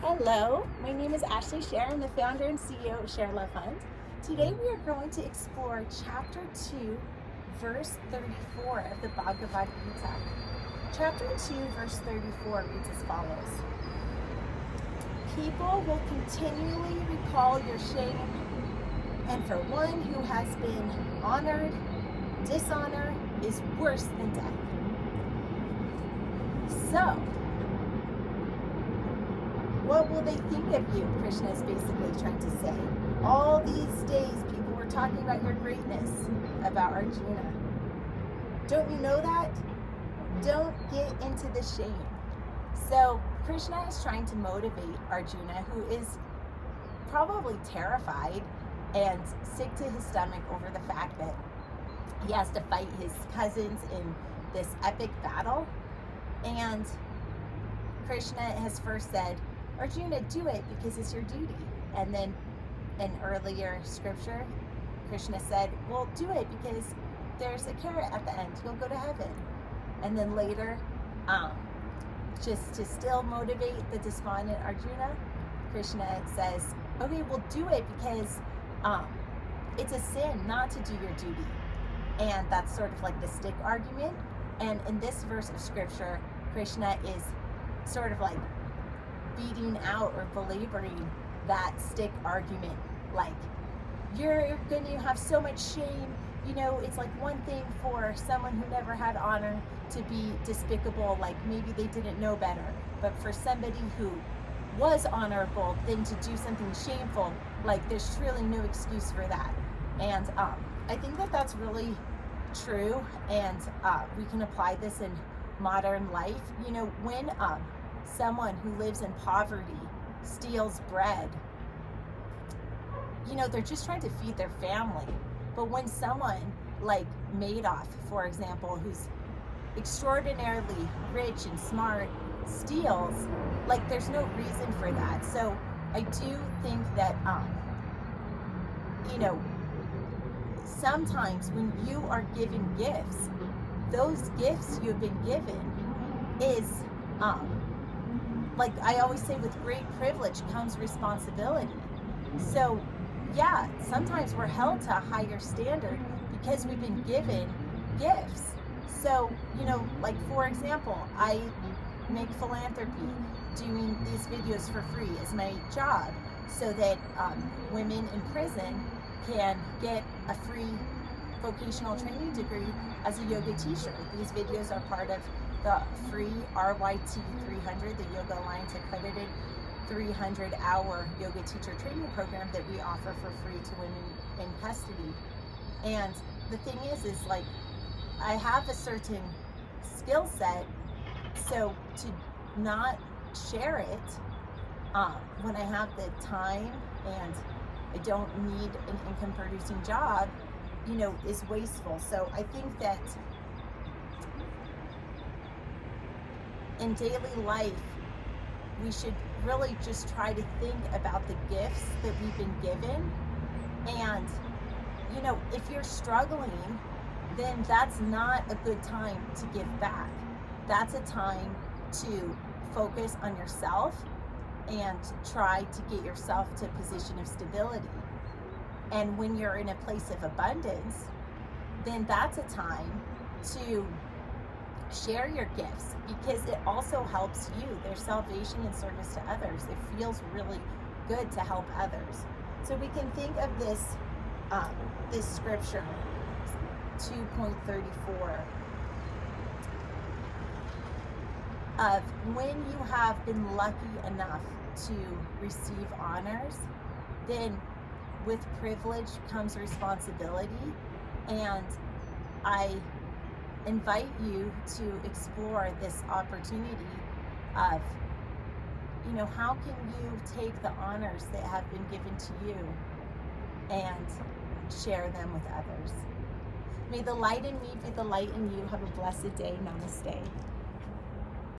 Hello, my name is Ashley Scher. I'm the founder and CEO of Share Love Fund. Today we are going to explore chapter 2, verse 34 of the Bhagavad Gita. Chapter 2, verse 34 reads as follows. People will continually recall your shame, and for one who has been honored, dishonor is worse than death. So, what will they think of you? Krishna is basically trying to say. All these days, people were talking about your greatness, about Arjuna. Don't you know that? Don't get into the shame. So Krishna is trying to motivate Arjuna, who is probably terrified and sick to his stomach over the fact that he has to fight his cousins in this epic battle. And Krishna has first said, Arjuna, do it because it's your duty. And then in earlier scripture, Krishna said, well, do it because there's a carrot at the end. You'll go to heaven. And then later, just to still motivate the despondent Arjuna, Krishna says, okay, well, do it because it's a sin not to do your duty. And that's sort of like the stick argument. And in this verse of scripture, Krishna is sort of like beating out or belaboring that stick argument. Like, you're going to have so much shame. You know, it's like one thing for someone who never had honor to be despicable, like maybe they didn't know better. But for somebody who was honorable, then to do something shameful, like there's truly no excuse for that. And I think that that's really true. And we can apply this in modern life. You know, when someone who lives in poverty steals bread, you know, they're just trying to feed their family. But when someone like Madoff, for example, who's extraordinarily rich and smart, steals, like there's no reason for that. So I do think that, you know, sometimes when you are given gifts, those gifts you've been given is, like I always say, with great privilege comes responsibility. So yeah, sometimes we're held to a higher standard because we've been given gifts. So, you know, like for example, I make philanthropy, doing these videos for free as my job so that women in prison can get a free vocational training degree as a yoga teacher. These videos are part of the free RYT 300, the Yoga Alliance accredited 300-hour yoga teacher training program that we offer for free to women in custody. And the thing is like, I have a certain skill set, so to not share it when I have the time and I don't need an income producing job, you know, is wasteful. So I think that in daily life, we should really just try to think about the gifts that we've been given. And, you know, if you're struggling, then that's not a good time to give back. That's a time to focus on yourself and try to get yourself to a position of stability. And when you're in a place of abundance, then that's a time to share your gifts because it also helps you. There's salvation and service to others. It feels really good to help others. So we can think of this this scripture, 2.34, of when you have been lucky enough to receive honors, then with privilege comes responsibility. And I invite you to explore this opportunity of, you know, how can you take the honors that have been given to you and share them with others. May the light in me be the light in you. Have a blessed day. Namaste.